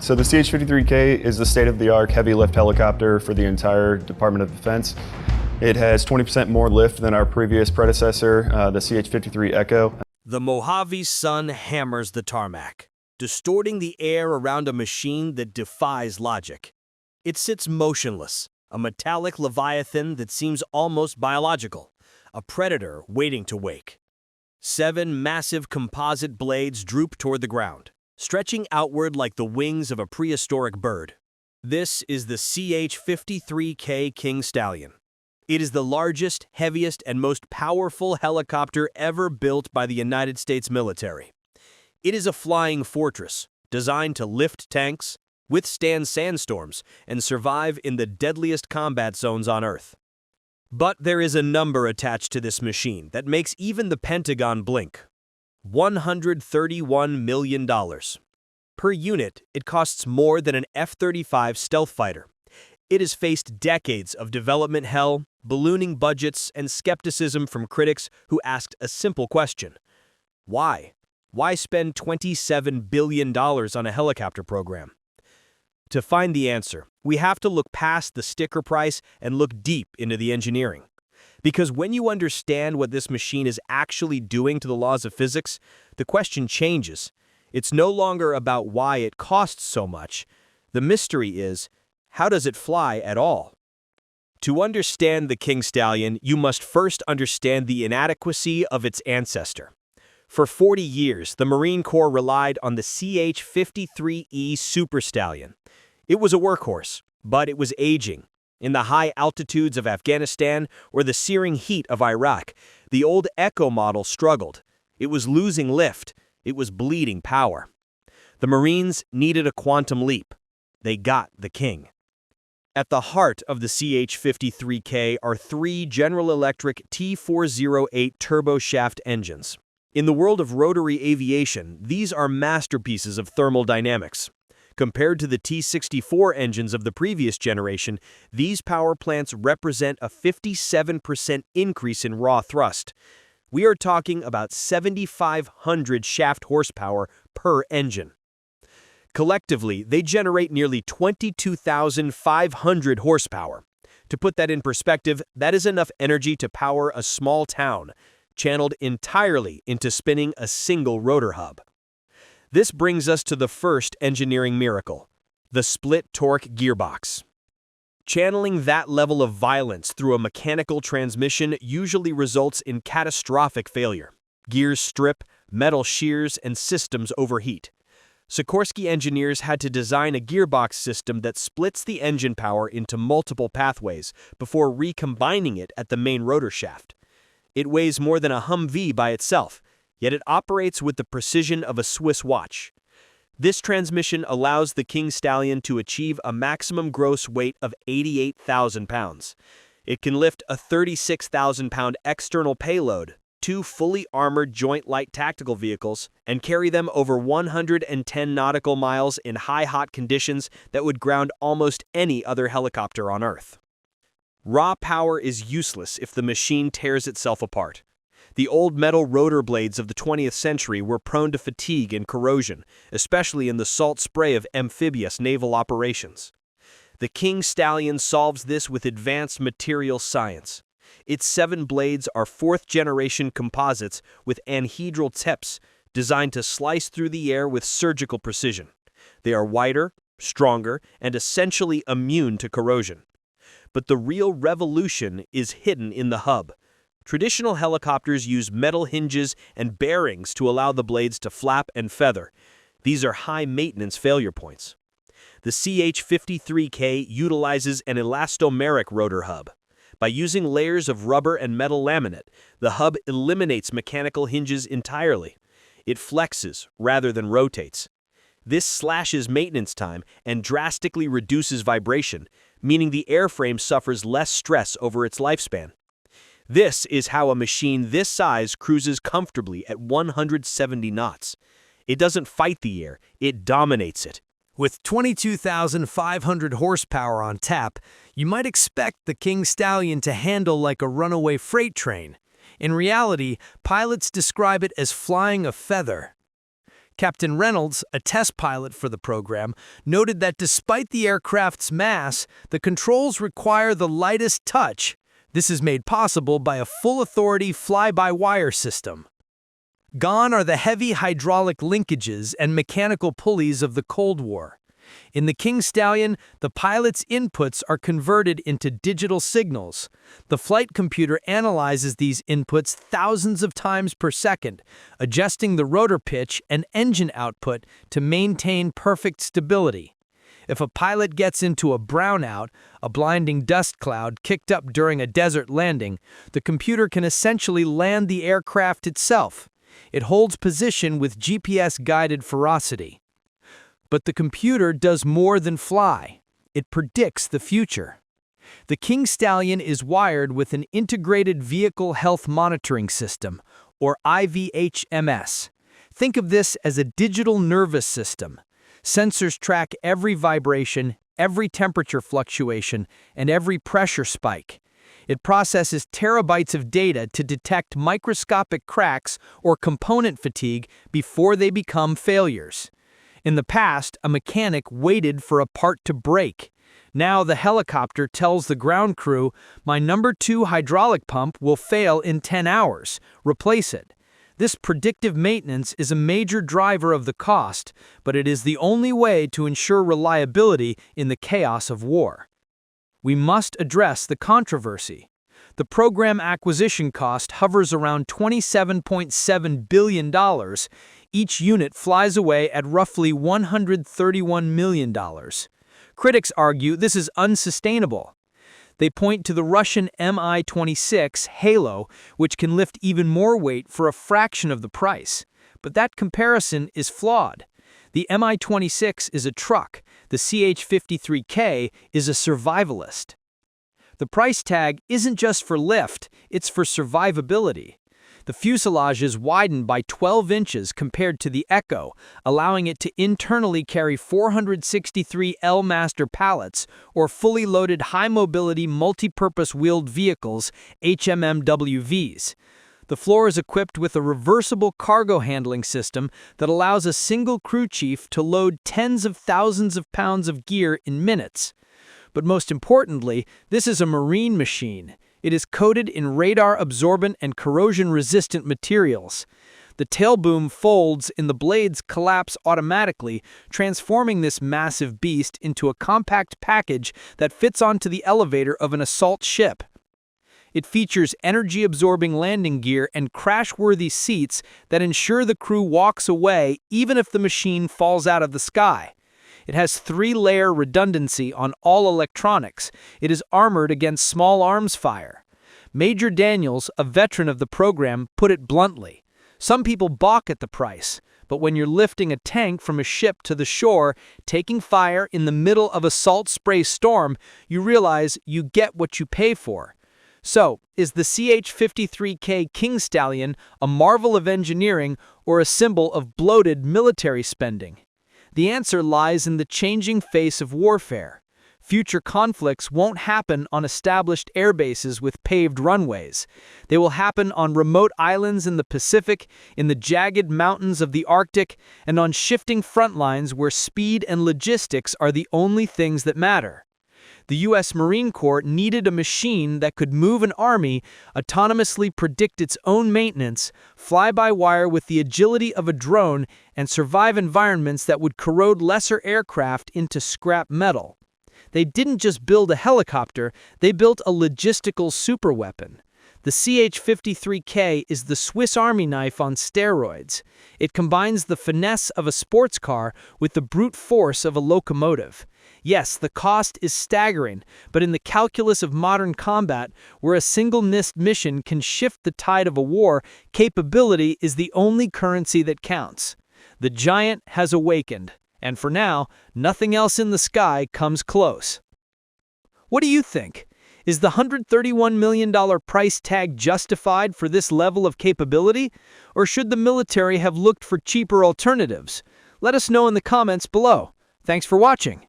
So the CH-53K is the state-of-the-art heavy lift helicopter for the entire Department of Defense. It has 20% more lift than our previous predecessor, the CH-53 Echo. The Mojave sun hammers the tarmac, distorting the air around a machine that defies logic. It sits motionless, a metallic leviathan that seems almost biological, a predator waiting to wake. 7 massive composite blades droop toward the ground, stretching outward like the wings of a prehistoric bird. This is the CH-53K King Stallion. It is the largest, heaviest, and most powerful helicopter ever built by the United States military. It is a flying fortress, designed to lift tanks, withstand sandstorms, and survive in the deadliest combat zones on Earth. But there is a number attached to this machine that makes even the Pentagon blink. $131 million. Per unit, it costs more than an F-35 stealth fighter. It has faced decades of development hell, ballooning budgets, and skepticism from critics who asked a simple question. Why? Why spend $27 billion on a helicopter program? To find the answer, we have to look past the sticker price and look deep into the engineering. Because when you understand what this machine is actually doing to the laws of physics, the question changes. It's no longer about why it costs so much. The mystery is, how does it fly at all? To understand the King Stallion, you must first understand the inadequacy of its ancestor. For 40 years, the Marine Corps relied on the CH-53E Super Stallion. It was a workhorse, but it was aging. In the high altitudes of Afghanistan or the searing heat of Iraq, the old Echo model struggled. It was losing lift. It was bleeding power. The Marines needed a quantum leap. They got the King. At the heart of the CH-53K are 3 General Electric T408 turboshaft engines. In the world of rotary aviation, these are masterpieces of thermal dynamics. Compared to the T-64 engines of the previous generation, these power plants represent a 57% increase in raw thrust. We are talking about 7,500 shaft horsepower per engine. Collectively, they generate nearly 22,500 horsepower. To put that in perspective, that is enough energy to power a small town, channeled entirely into spinning a single rotor hub. This brings us to the first engineering miracle, the split-torque gearbox. Channeling that level of violence through a mechanical transmission usually results in catastrophic failure. Gears strip, metal shears, and systems overheat. Sikorsky engineers had to design a gearbox system that splits the engine power into multiple pathways before recombining it at the main rotor shaft. It weighs more than a Humvee by itself, yet it operates with the precision of a Swiss watch. This transmission allows the King Stallion to achieve a maximum gross weight of 88,000 pounds. It can lift a 36,000-pound external payload, 2 fully armored Joint Light Tactical vehicles, and carry them over 110 nautical miles in high-hot conditions that would ground almost any other helicopter on Earth. Raw power is useless if the machine tears itself apart. The old metal rotor blades of the 20th century were prone to fatigue and corrosion, especially in the salt spray of amphibious naval operations. The King Stallion solves this with advanced material science. Its 7 blades are 4th-generation composites with anhedral tips designed to slice through the air with surgical precision. They are wider, stronger, and essentially immune to corrosion. But the real revolution is hidden in the hub. Traditional helicopters use metal hinges and bearings to allow the blades to flap and feather. These are high-maintenance failure points. The CH-53K utilizes an elastomeric rotor hub. By using layers of rubber and metal laminate, the hub eliminates mechanical hinges entirely. It flexes rather than rotates. This slashes maintenance time and drastically reduces vibration, meaning the airframe suffers less stress over its lifespan. This is how a machine this size cruises comfortably at 170 knots. It doesn't fight the air, it dominates it. With 22,500 horsepower on tap, you might expect the King Stallion to handle like a runaway freight train. In reality, pilots describe it as flying a feather. Captain Reynolds, a test pilot for the program, noted that despite the aircraft's mass, the controls require the lightest touch. This is made possible by a full-authority fly-by-wire system. Gone are the heavy hydraulic linkages and mechanical pulleys of the Cold War. In the King Stallion, the pilot's inputs are converted into digital signals. The flight computer analyzes these inputs thousands of times per second, adjusting the rotor pitch and engine output to maintain perfect stability. If a pilot gets into a brownout, a blinding dust cloud kicked up during a desert landing, the computer can essentially land the aircraft itself. It holds position with GPS-guided ferocity. But the computer does more than fly. It predicts the future. The King Stallion is wired with an Integrated Vehicle Health Monitoring System, or IVHMS. Think of this as a digital nervous system. Sensors track every vibration, every temperature fluctuation, and every pressure spike. It processes terabytes of data to detect microscopic cracks or component fatigue before they become failures. In the past, a mechanic waited for a part to break. Now the helicopter tells the ground crew, "My number 2 hydraulic pump will fail in 10 hours. Replace it." This predictive maintenance is a major driver of the cost, but it is the only way to ensure reliability in the chaos of war. We must address the controversy. The program acquisition cost hovers around $27.7 billion. Each unit flies away at roughly $131 million. Critics argue this is unsustainable. They point to the Russian Mi-26 Halo, which can lift even more weight for a fraction of the price. But that comparison is flawed. The Mi-26 is a truck. The CH-53K is a survivalist. The price tag isn't just for lift, it's for survivability. The fuselage is widened by 12 inches compared to the Echo, allowing it to internally carry 463 L-Master pallets, or fully loaded high-mobility multi-purpose wheeled vehicles, HMMWVs. The floor is equipped with a reversible cargo handling system that allows a single crew chief to load tens of thousands of pounds of gear in minutes. But most importantly, this is a marine machine. It is coated in radar-absorbent and corrosion-resistant materials. The tail boom folds and the blades collapse automatically, transforming this massive beast into a compact package that fits onto the elevator of an assault ship. It features energy-absorbing landing gear and crash-worthy seats that ensure the crew walks away even if the machine falls out of the sky. It has 3-layer redundancy on all electronics. It is armored against small arms fire. Major Daniels, a veteran of the program, put it bluntly. Some people balk at the price, but when you're lifting a tank from a ship to the shore, taking fire in the middle of a salt spray storm, you realize you get what you pay for. So, is the CH-53K King Stallion a marvel of engineering or a symbol of bloated military spending? The answer lies in the changing face of warfare. Future conflicts won't happen on established airbases with paved runways. They will happen on remote islands in the Pacific, in the jagged mountains of the Arctic, and on shifting front lines where speed and logistics are the only things that matter. The U.S. Marine Corps needed a machine that could move an army, autonomously predict its own maintenance, fly by wire with the agility of a drone, and survive environments that would corrode lesser aircraft into scrap metal. They didn't just build a helicopter, they built a logistical superweapon. The CH-53K is the Swiss Army knife on steroids. It combines the finesse of a sports car with the brute force of a locomotive. Yes, the cost is staggering, but in the calculus of modern combat, where a single missed mission can shift the tide of a war, capability is the only currency that counts. The giant has awakened, and for now, nothing else in the sky comes close. What do you think? Is the $131 million price tag justified for this level of capability? Or should the military have looked for cheaper alternatives? Let us know in the comments below. Thanks for watching.